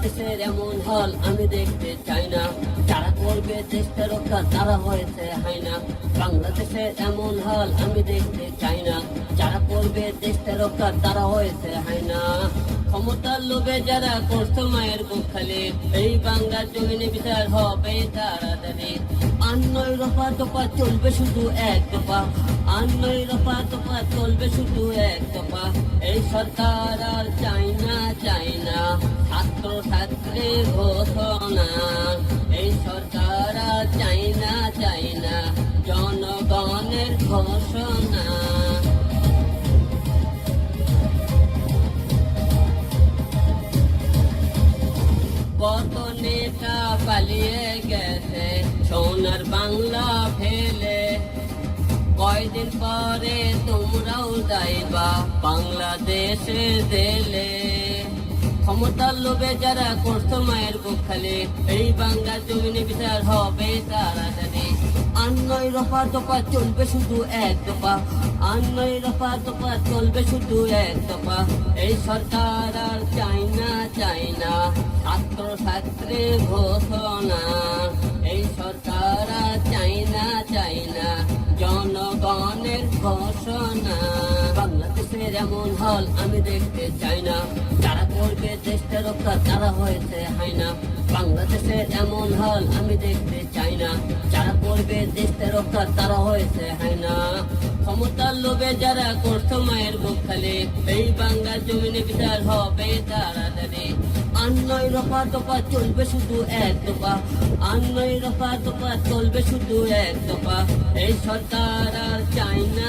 বাংলাদেশের এমন হল আমি দেখতে চাই না, যারা করবে দেশটা রক্ষা তারা হয়েছে হাইনা। বাংলাদেশের এমন হল আমি দেখতে চাই না, যারা করবে দেশটা রক্ষা তারা হয়েছে হাইনা। ক্ষমতার লোভে যারা করছে মায়ের বুক খালি, এই বাংলার জমিনে বিচার হবে তাড়াতাড়ি। আন্নয় রফা দফা চলবে শুধু এক দফা, আন্নয় রফা দফা চলবে শুধু এক দফা। এই সরকার আর চাই না চাই না ছাত্র ছাত্রীর ঘোষণা, এই সরকার আর চাই না চাই না জনগণের ঘোষণা। কত নেতা পালিয়ে গেছে সোনার বাংলা ফেলে, কয়দিন পরে তোমরাও যাইবা বাংলাদেশে দিলে। ক্ষমতার লোভে যারা করছো মায়ের বুক খালি, এই বাংলার জমিনে বিচার হবে তাড়াতাড়ি। আন্নয় রফা দফা চলবে শুধু এক দফা, আন্নয় রফা দফা চলবে শুধু এক দফা। এই সরকার আর চাই না চাই না ছাত্র ছাত্রীর ঘোষণা, এই সরকার আর চাই না চাই না জনগণের ঘোষণা। বাংলাদেশের এমন হল আমি দেখতে চাই না, যারা করবে দেশটা রক্ষা তারা হয়েছে হাইনা। বাংলাদেশের এমন হল আমি দেখতে চাই না, যারা করবে দেশটা রক্ষা তারা হয়েছে হাইনা। ক্ষমতার লোভে যারা করছো মায়ের বুক খালি, এই বাংলার জমিনে বিচার হবে তাড়াতাড়ি। আন্নয় রফা দফা চলবে শুধু এক দফা, আন্নয় রফা দফা চলবে শুধু এক দফা। এই সরকার আর চাই না